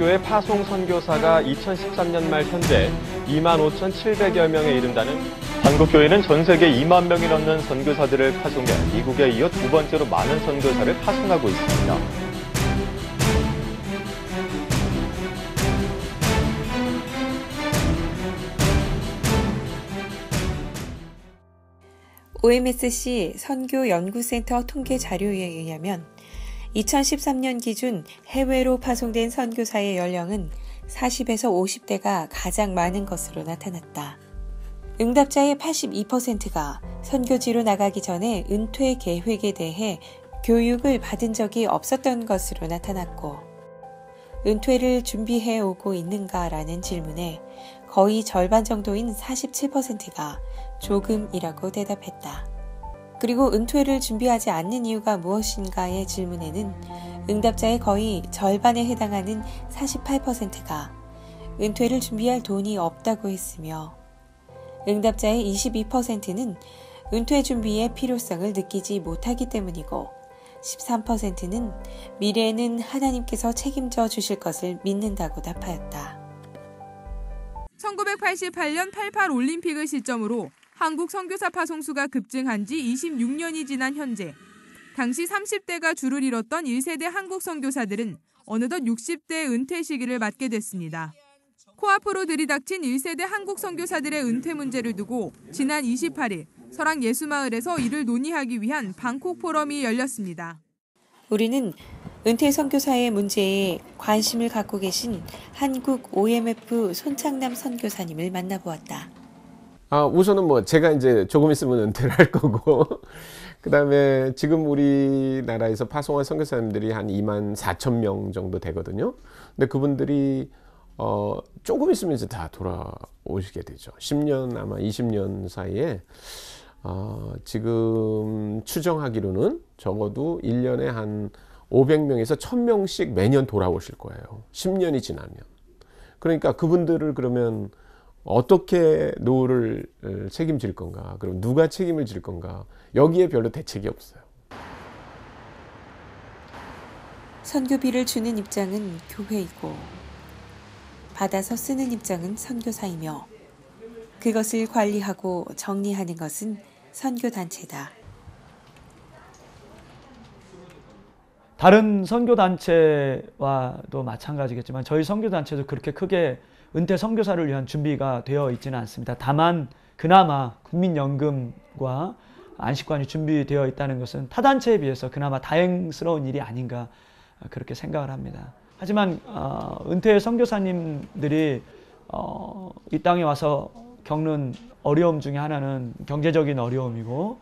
한국교회 파송 선교사가 2013년 말 현재 25,700여 명에 이른다는 한국교회는 전 세계 2만 명이 넘는 선교사들을 파송해 미국에 이어 두 번째로 많은 선교사를 파송하고 있습니다. OMSC 선교연구센터 통계 자료에 의하면 2013년 기준 해외로 파송된 선교사의 연령은 40에서 50대가 가장 많은 것으로 나타났다. 응답자의 82%가 선교지로 나가기 전에 은퇴 계획에 대해 교육을 받은 적이 없었던 것으로 나타났고, 은퇴를 준비해 오고 있는가라는 질문에 거의 절반 정도인 47%가 조금이라고 대답했다. 그리고 은퇴를 준비하지 않는 이유가 무엇인가의 질문에는 응답자의 거의 절반에 해당하는 48%가 은퇴를 준비할 돈이 없다고 했으며, 응답자의 22%는 은퇴 준비의 필요성을 느끼지 못하기 때문이고, 13%는 미래에는 하나님께서 책임져 주실 것을 믿는다고 답하였다. 1988년 88 올림픽을 시점으로 한국 선교사 파송수가 급증한 지 26년이 지난 현재, 당시 30대가 줄을 이뤘던 1세대 한국 선교사들은 어느덧 60대 은퇴 시기를 맞게 됐습니다. 코앞으로 들이닥친 1세대 한국 선교사들의 은퇴 문제를 두고 지난 28일 설악 예수마을에서 이를 논의하기 위한 방콕 포럼이 열렸습니다. 우리는 은퇴 선교사의 문제에 관심을 갖고 계신 한국 OMF 손창남 선교사님을 만나보았다. 우선은 제가 이제 조금 있으면 은퇴를 할 거고, 그 다음에 지금 우리나라에서 파송한 선교사님들이 한 24,000명 정도 되거든요. 근데 그분들이 조금 있으면 이제 다 돌아오시게 되죠. 10년, 아마 20년 사이에 지금 추정하기로는 적어도 1년에 한 500명에서 1000명씩 매년 돌아오실 거예요. 10년이 지나면. 그러니까 그분들을 그러면 어떻게 노후를 책임질 건가? 그럼 누가 책임을 질 건가? 여기에 별로 대책이 없어요. 선교비를 주는 입장은 교회이고, 받아서 쓰는 입장은 선교사이며, 그것을 관리하고 정리하는 것은 선교단체다. 다른 선교단체와도 마찬가지겠지만 저희 선교단체도 그렇게 크게 은퇴 선교사를 위한 준비가 되어 있지는 않습니다. 다만 그나마 국민연금과 안식관이 준비되어 있다는 것은 타 단체에 비해서 그나마 다행스러운 일이 아닌가 그렇게 생각을 합니다. 하지만 은퇴 선교사님들이 이 땅에 와서 겪는 어려움 중에 하나는 경제적인 어려움이고,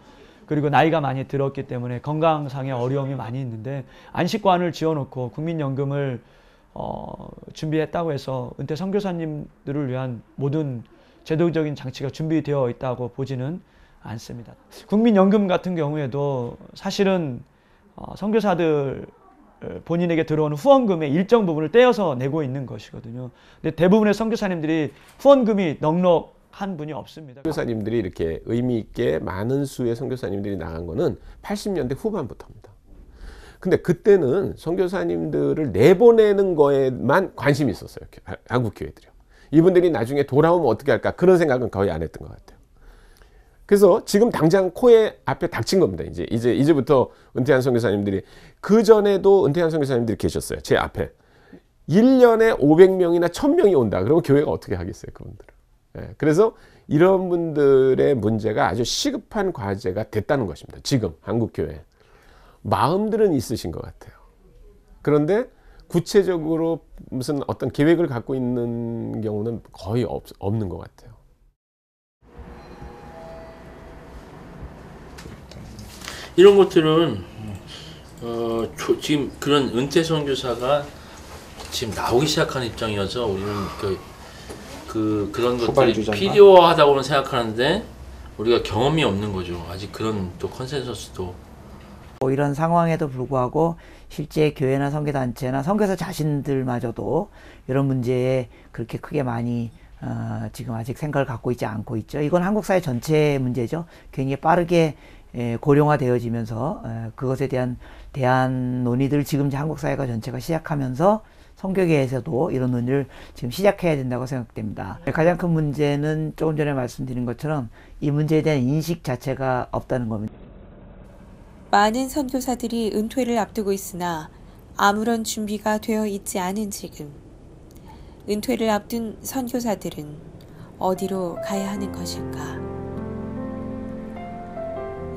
그리고 나이가 많이 들었기 때문에 건강상의 어려움이 많이 있는데, 안식관을 지어놓고 국민연금을 준비했다고 해서 은퇴 선교사님들을 위한 모든 제도적인 장치가 준비되어 있다고 보지는 않습니다. 국민연금 같은 경우에도 사실은 선교사들 본인에게 들어오는 후원금의 일정 부분을 떼어서 내고 있는 것이거든요. 근데 대부분의 선교사님들이 후원금이 넉넉한 분이 없습니다. 선교사님들이 이렇게 의미 있게 많은 수의 선교사님들이 나간 거는 80년대 후반부터입니다. 근데 그때는 선교사님들을 내보내는 거에만 관심이 있었어요. 한국 교회들이요. 이분들이 나중에 돌아오면 어떻게 할까? 그런 생각은 거의 안 했던 것 같아요. 그래서 지금 당장 코에 앞에 닥친 겁니다. 이제부터 은퇴한 선교사님들이, 그 전에도 은퇴한 선교사님들이 계셨어요. 제 앞에. 1년에 500명이나 1000명이 온다. 그러면 교회가 어떻게 하겠어요, 그분들은. 예, 그래서 이런 분들의 문제가 아주 시급한 과제가 됐다는 것입니다. 지금 한국 교회. 마음들은 있으신 것 같아요. 그런데 구체적으로 무슨 어떤 계획을 갖고 있는 경우는 거의 없는 것 같아요. 이런 것들은 지금 그런 은퇴 선교사가 지금 나오기 시작한 입장이어서 우리는 그런 것들이 필요하다고는 생각하는데 우리가 경험이 없는 거죠. 아직 그런 또 컨센서스도. 이런 상황에도 불구하고 실제 교회나 선교단체나 선교사 자신들마저도 이런 문제에 그렇게 크게 많이 지금 아직 생각을 갖고 있지 않고 있죠. 이건 한국 사회 전체의 문제죠. 굉장히 빠르게 고령화되어지면서 그것에 대한 논의들 지금 한국 사회가 전체가 시작하면서 선교계에서도 이런 논의를 지금 시작해야 된다고 생각됩니다. 가장 큰 문제는 조금 전에 말씀드린 것처럼 이 문제에 대한 인식 자체가 없다는 겁니다. 많은 선교사들이 은퇴를 앞두고 있으나 아무런 준비가 되어 있지 않은 지금, 은퇴를 앞둔 선교사들은 어디로 가야 하는 것일까?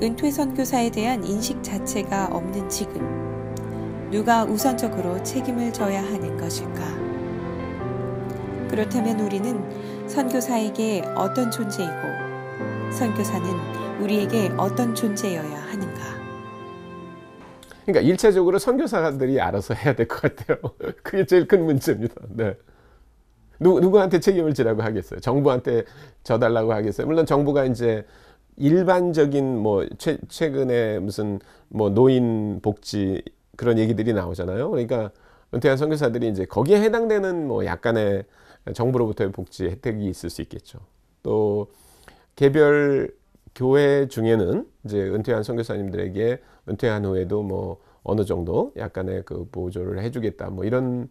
은퇴 선교사에 대한 인식 자체가 없는 지금, 누가 우선적으로 책임을 져야 하는 것일까? 그렇다면 우리는 선교사에게 어떤 존재이고, 선교사는 우리에게 어떤 존재여야 하는가? 그러니까 1차적으로 선교사들이 알아서 해야 될 것 같아요. 그게 제일 큰 문제입니다. 네. 누구한테 책임을 지라고 하겠어요? 정부한테 져달라고 하겠어요? 물론 정부가 이제 일반적인 뭐 최근에 무슨 뭐 노인 복지 그런 얘기들이 나오잖아요. 그러니까 은퇴한 선교사들이 이제 거기에 해당되는 뭐 약간의 정부로부터의 복지 혜택이 있을 수 있겠죠. 또 개별 교회 중에는 이제 은퇴한 선교사님들에게 은퇴한 후에도 뭐 어느 정도 약간의 그 보조를 해주겠다 뭐 이런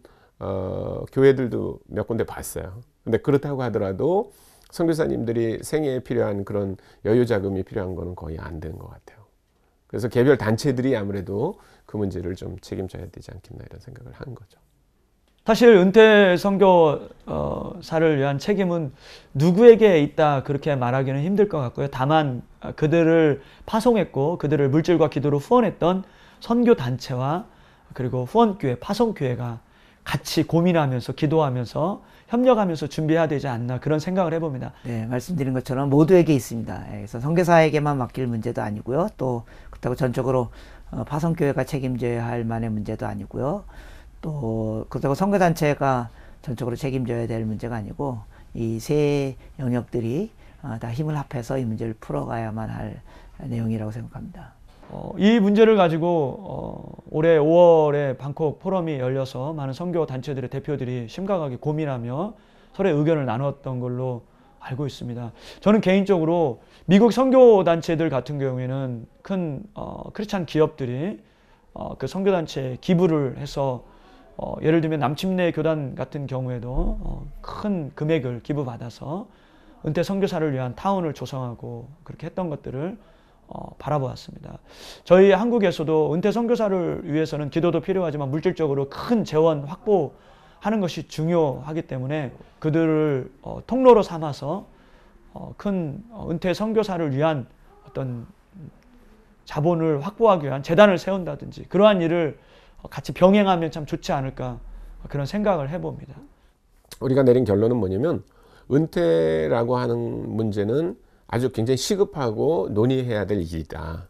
교회들도 몇 군데 봤어요. 근데 그렇다고 하더라도 선교사님들이 생애에 필요한 그런 여유 자금이 필요한 거는 거의 안 된 것 같아요. 그래서 개별 단체들이 아무래도 그 문제를 좀 책임져야 되지 않겠나 이런 생각을 한 거죠. 사실 은퇴 선교사를 위한 책임은 누구에게 있다 그렇게 말하기는 힘들 것 같고요. 다만 그들을 파송했고 그들을 물질과 기도로 후원했던 선교단체와 그리고 후원교회, 파송교회가 같이 고민하면서 기도하면서 협력하면서 준비해야 되지 않나 그런 생각을 해봅니다. 네, 말씀드린 것처럼 모두에게 있습니다. 그래서 선교사에게만 맡길 문제도 아니고요. 또 그렇다고 전적으로 파송교회가 책임져야 할 만의 문제도 아니고요. 또 그렇다고 선교단체가 전적으로 책임져야 될 문제가 아니고 이 세 영역들이 다 힘을 합해서 이 문제를 풀어가야만 할 내용이라고 생각합니다. 이 문제를 가지고 올해 5월에 방콕 포럼이 열려서 많은 선교 단체들의 대표들이 심각하게 고민하며 서로의 의견을 나눴던 걸로 알고 있습니다. 저는 개인적으로 미국 선교 단체들 같은 경우에는 큰 크리스찬 기업들이 그 선교 단체에 기부를 해서 예를 들면 남침내 교단 같은 경우에도 큰 금액을 기부받아서 은퇴 선교사를 위한 타운을 조성하고 그렇게 했던 것들을 바라보았습니다. 저희 한국에서도 은퇴 선교사를 위해서는 기도도 필요하지만 물질적으로 큰 재원 확보하는 것이 중요하기 때문에 그들을 통로로 삼아서 큰 은퇴 선교사를 위한 어떤 자본을 확보하기 위한 재단을 세운다든지 그러한 일을 같이 병행하면 참 좋지 않을까 그런 생각을 해봅니다. 우리가 내린 결론은 뭐냐면 은퇴라고 하는 문제는 아주 굉장히 시급하고 논의해야 될 일이다.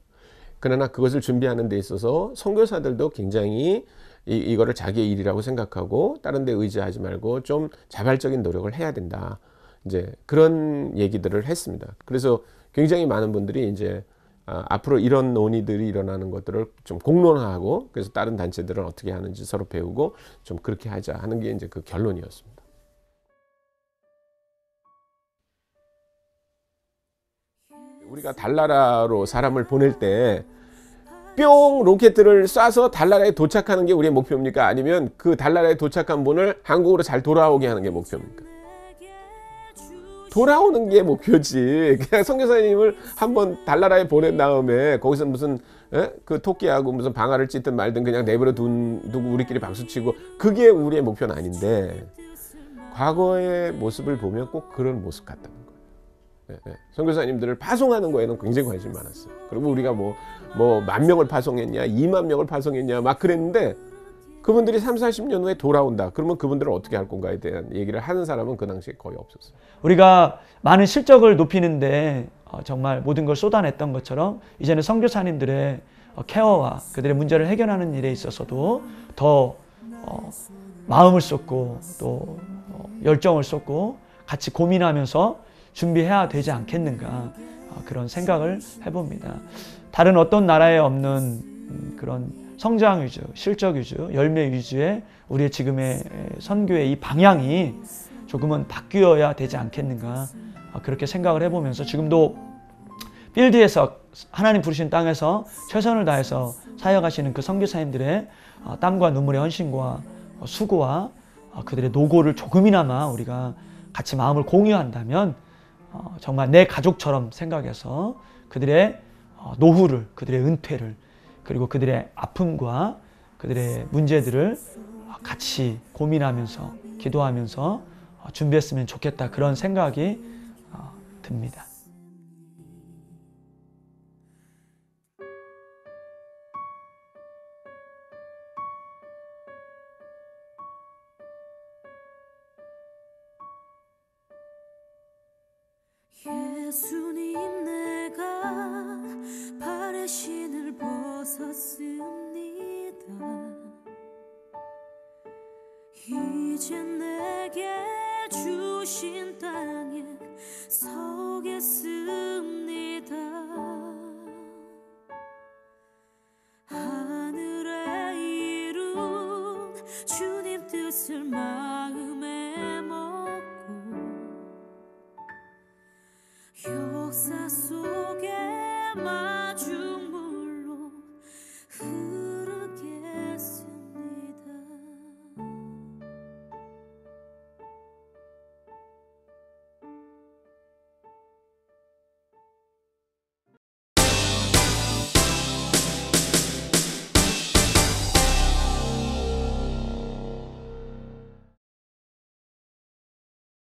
그러나 그것을 준비하는 데 있어서 선교사들도 굉장히 이거를 자기의 일이라고 생각하고 다른 데 의지하지 말고 좀 자발적인 노력을 해야 된다. 이제 그런 얘기들을 했습니다. 그래서 굉장히 많은 분들이 이제 앞으로 이런 논의들이 일어나는 것들을 좀 공론화하고 그래서 다른 단체들은 어떻게 하는지 서로 배우고 좀 그렇게 하자 하는 게 이제 그 결론이었습니다. 우리가 달나라로 사람을 보낼 때 뿅 로켓들을 쏴서 달나라에 도착하는 게 우리의 목표입니까? 아니면 그 달나라에 도착한 분을 한국으로 잘 돌아오게 하는 게 목표입니까? 돌아오는 게 목표지. 그냥 선교사님을 한번 달나라에 보낸 다음에 거기서 무슨 그 토끼하고 무슨 방아를 찢든 말든 그냥 내버려 두고 우리끼리 박수치고 그게 우리의 목표는 아닌데 과거의 모습을 보면 꼭 그런 모습 같다는 거예요. 선교사님들을 파송하는 거에는 굉장히 관심이 많았어요. 그리고 우리가 뭐 10,000명을 파송했냐 20,000명을 파송했냐 막 그랬는데 그분들이 30-40년 후에 돌아온다. 그러면 그분들은 어떻게 할 건가에 대한 얘기를 하는 사람은 그 당시에 거의 없었어요. 우리가 많은 실적을 높이는데 정말 모든 걸 쏟아냈던 것처럼 이제는 선교사님들의 케어와 그들의 문제를 해결하는 일에 있어서도 더 마음을 쏟고 또 열정을 쏟고 같이 고민하면서 준비해야 되지 않겠는가 그런 생각을 해봅니다. 다른 어떤 나라에 없는 그런 성장 위주, 실적 위주, 열매 위주의 우리의 지금의 선교의 이 방향이 조금은 바뀌어야 되지 않겠는가 그렇게 생각을 해보면서 지금도 필드에서 하나님 부르신 땅에서 최선을 다해서 사역하시는 그 선교사님들의 땀과 눈물의 헌신과 수고와 그들의 노고를 조금이나마 우리가 같이 마음을 공유한다면 정말 내 가족처럼 생각해서 그들의 노후를, 그들의 은퇴를, 그리고 그들의 아픔과 그들의 문제들을 같이 고민하면서 기도하면서 준비했으면 좋겠다, 그런 생각이 듭니다. 예수님, 내가 발의 신을 벗었습니다. 이제 내게 주신 땅에 서겠습니다. 하늘에 이룬 주님 뜻을 마음에 먹고 역사 속에